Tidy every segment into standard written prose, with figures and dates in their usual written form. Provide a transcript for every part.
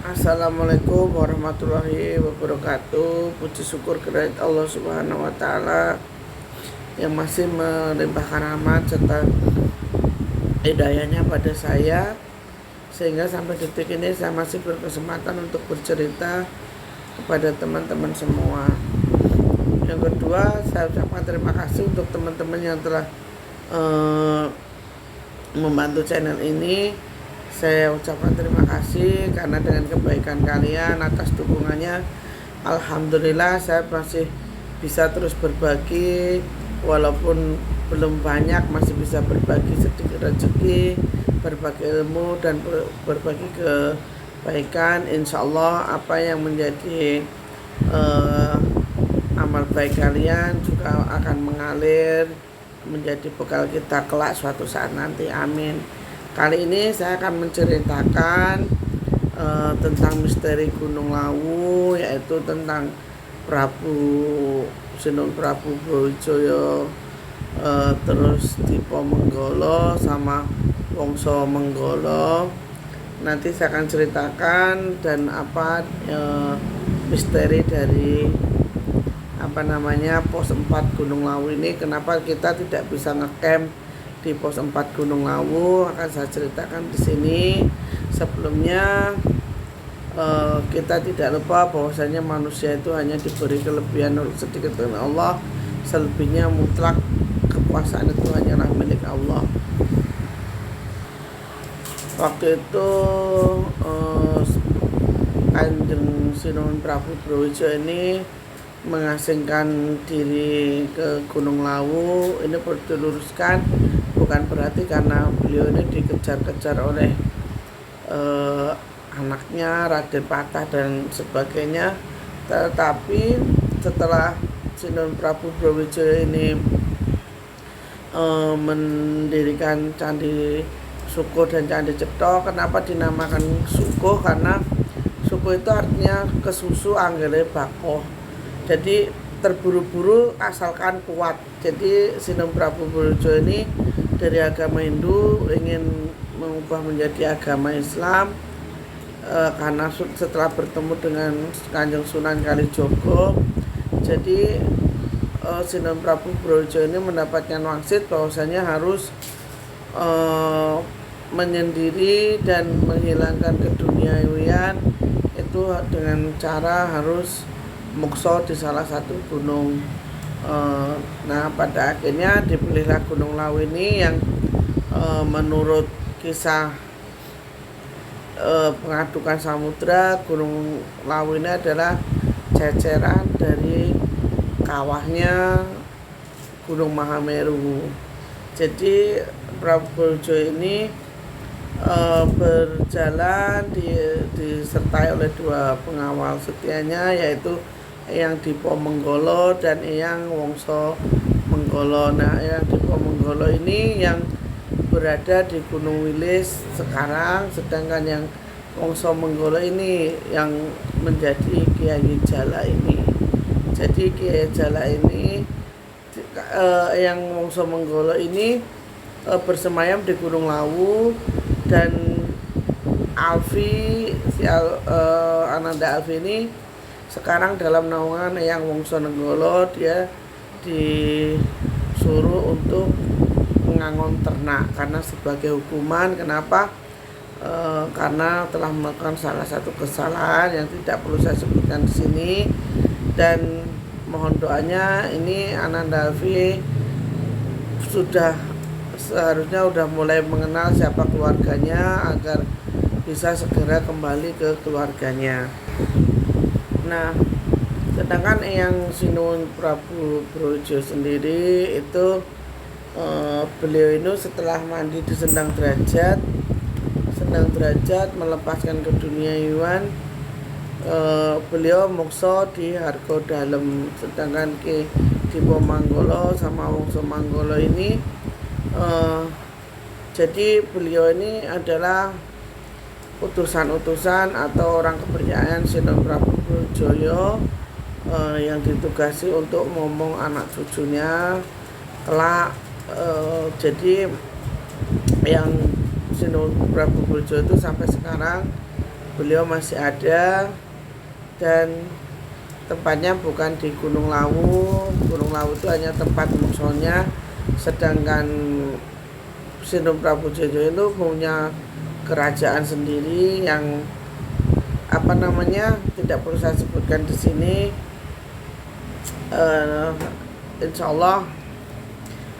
Assalamualaikum warahmatullahi wabarakatuh. Puji syukur kehadirat Allah Subhanahu wa taala yang masih melimpahkan rahmat serta hidayahnya pada saya, sehingga sampai detik ini saya masih berkesempatan untuk bercerita kepada teman-teman semua. Yang kedua, saya ucapkan terima kasih untuk teman-teman yang telah membantu channel ini. Saya ucapkan terima kasih karena dengan kebaikan kalian atas dukungannya, alhamdulillah saya masih bisa terus berbagi, walaupun belum banyak, masih bisa berbagi sedikit rezeki, berbagi ilmu dan berbagi kebaikan. Insya Allah apa yang menjadi amal baik kalian juga akan mengalir menjadi bekal kita kelak suatu saat nanti, amin. Kali ini saya akan menceritakan tentang misteri Gunung Lawu, yaitu tentang Sinun Prabu Brawijaya, terus Dipo Menggala sama Wongso Menggala. Nanti saya akan ceritakan dan apa misteri dari pos 4 Gunung Lawu ini. Kenapa kita tidak bisa ngecamp di pos 4 Gunung Lawu, akan saya ceritakan di sini. Sebelumnya kita tidak lupa bahwasanya manusia itu hanya diberi kelebihan sedikit oleh Allah, selebihnya mutlak kekuasaan itu hanyalah milik Allah. Waktu itu Kanjeng Sinun Prabu Brawijaya ini mengasingkan diri ke Gunung Lawu. Ini perlu diluruskan, bukan berarti karena beliau ini dikejar-kejar oleh anaknya Raden Patah dan sebagainya, tetapi setelah Sinun Prabu Brawijaya ini mendirikan Candi Suko dan Candi Cetha. Kenapa dinamakan Suko? Karena Suko itu artinya kesusu anggere bakoh, jadi terburu-buru asalkan kuat. Jadi Sinun Prabu Brawijaya ini dari agama Hindu ingin mengubah menjadi agama Islam, karena setelah bertemu dengan Kanjeng Sunan Kalijogo, jadi Sinun Prabu Brawijaya ini mendapatkan wangsit bahwasanya harus menyendiri dan menghilangkan keduniawian itu dengan cara harus mukso di salah satu gunung. Nah, pada akhirnya dipilihlah Gunung Lawu ini yang menurut kisah pengadukan samudra, Gunung Lawu ini adalah ceceran dari kawahnya Gunung Mahameru. Jadi Prabu Brawijaya ini berjalan disertai oleh dua pengawal setianya, yaitu Eyang Dipo Menggala dan Eyang Wongso Menggala. Nah, Eyang Dipo Menggala ini yang berada di Gunung Wilis sekarang, sedangkan yang Wongso Menggala ini yang menjadi Kiai Jala ini. Jadi Kiai Jala ini, yang Wongso Menggala ini bersemayam di Gunung Lawu, dan Ananda Alfi ini sekarang dalam naungan yang Wongso Menggala. Dia disuruh untuk mengangon ternak karena sebagai hukuman. Kenapa? Karena telah melakukan salah satu kesalahan yang tidak perlu saya sebutkan di sini, dan mohon doanya. Ini Ananda Alfi seharusnya sudah mulai mengenal siapa keluarganya agar bisa segera kembali ke keluarganya. Nah, sedangkan yang Sinun Prabu Brawijaya sendiri itu beliau itu setelah mandi di Sendang Derajat melepaskan keduniawian, beliau mukso di Harga Dalem. Sedangkan Ki Dipo Menggala sama Wongso Menggala ini jadi beliau ini adalah utusan-utusan atau orang kepercayaan Sinun Prabu Brawijaya yang ditugasi untuk ngomong anak cucunya kelak. Jadi yang Sinun Prabu Brawijaya itu sampai sekarang beliau masih ada, dan tempatnya bukan di Gunung Lawu. Gunung Lawu itu hanya tempat musonya, sedangkan Sinum Prabu Joyo itu punya kerajaan sendiri yang tidak perlu saya sebutkan di sini. Insya Allah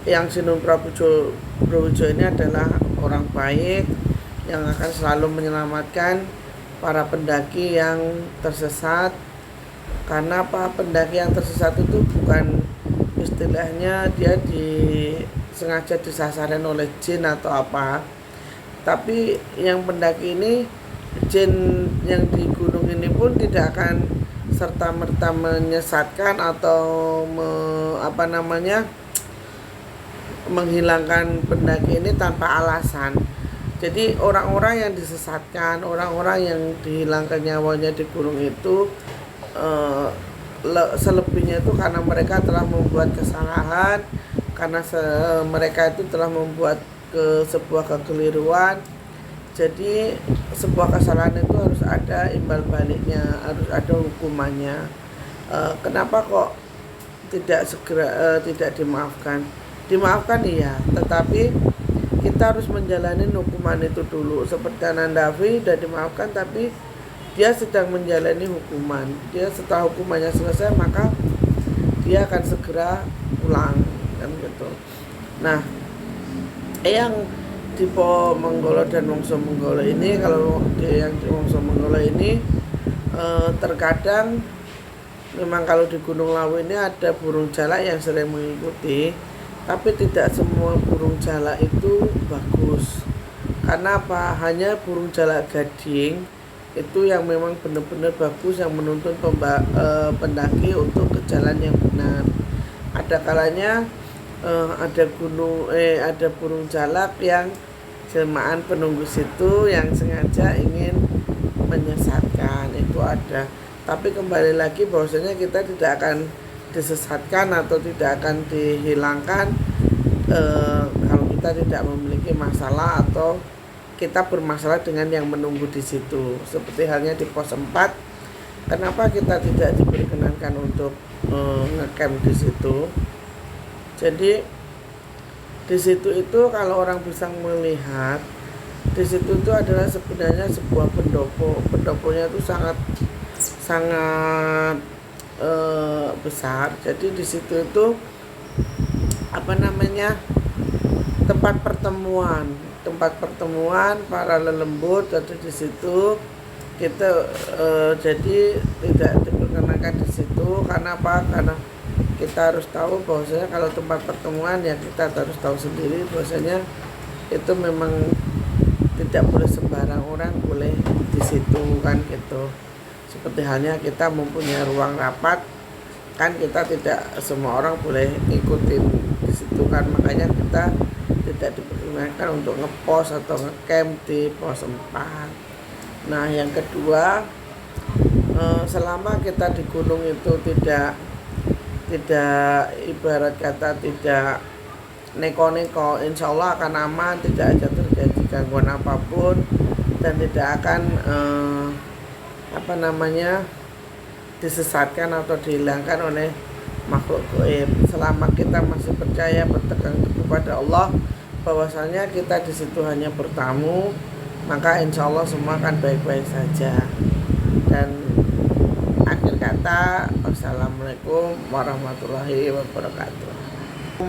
yang Sinum Prabu Joyo ini adalah orang baik yang akan selalu menyelamatkan para pendaki yang tersesat. Karena pendaki yang tersesat itu bukan istilahnya dia sengaja disasarin oleh jin atau apa, tapi yang pendaki ini, jin yang di gunung ini pun tidak akan serta-merta menyesatkan atau menghilangkan pendaki ini tanpa alasan. Jadi orang-orang yang disesatkan, orang-orang yang dihilangkan nyawanya di gunung itu, selebihnya itu karena mereka telah membuat kesalahan, karena mereka itu telah membuat sebuah kekeliruan. Jadi sebuah kesalahan itu harus ada imbal baliknya, harus ada hukumannya. Kenapa kok tidak dimaafkan? Dimaafkan iya, tetapi kita harus menjalani hukuman itu dulu. Seperti Anandavi sudah dimaafkan, tapi dia sedang menjalani hukuman. Dia setelah hukumannya selesai, maka dia akan segera pulang, kan gitu. Nah, yang tipe Menggolo dan Wongso Menggolo ini, kalau yang di Wongso Menggolo ini terkadang memang kalau di Gunung Lawu ini ada burung jalak yang sering mengikuti, tapi tidak semua burung jalak itu bagus. Karena apa? Hanya burung jalak gading itu yang memang benar-benar bagus, yang menuntun pendaki untuk ke jalan yang benar. Ada kalanya ada burung jalak yang jelmaan penunggu situ yang sengaja ingin menyesatkan, itu ada. Tapi kembali lagi bahwasanya kita tidak akan disesatkan atau tidak akan dihilangkan kalau kita tidak memiliki masalah atau kita bermasalah dengan yang menunggu di situ. Seperti halnya di pos 4, kenapa kita tidak diperkenankan untuk ngecamp di situ? Jadi di situ itu kalau orang bisa melihat, di situ itu adalah sebenarnya sebuah pendopo. Pendoponya itu sangat besar. Jadi di situ itu tempat pertemuan para lelembut ada di situ. Kita jadi tidak diperkenankan di situ. Karena apa? Karena kita harus tahu bahwasanya kalau tempat pertemuan ya kita harus tahu sendiri bahwasanya itu memang tidak boleh sembarang orang boleh di situ, kan gitu. Seperti halnya kita mempunyai ruang rapat, kan kita tidak semua orang boleh ikutin di situ, kan. Makanya kita tidak diperkenankan untuk ngepos atau ngecamp di pos 4. Nah, yang kedua, selama kita di gunung itu tidak ibarat kata tidak neko-neko, insya Allah akan aman, tidak ada terjadi gangguan apapun, dan tidak akan disesatkan atau dihilangkan oleh makhluk gaib. Selama kita masih percaya, berpegang teguh pada Allah, bahwasanya kita di situ hanya bertamu, maka insya Allah semua akan baik-baik saja. Dan akhir kata, wassalamualaikum warahmatullahi wabarakatuh.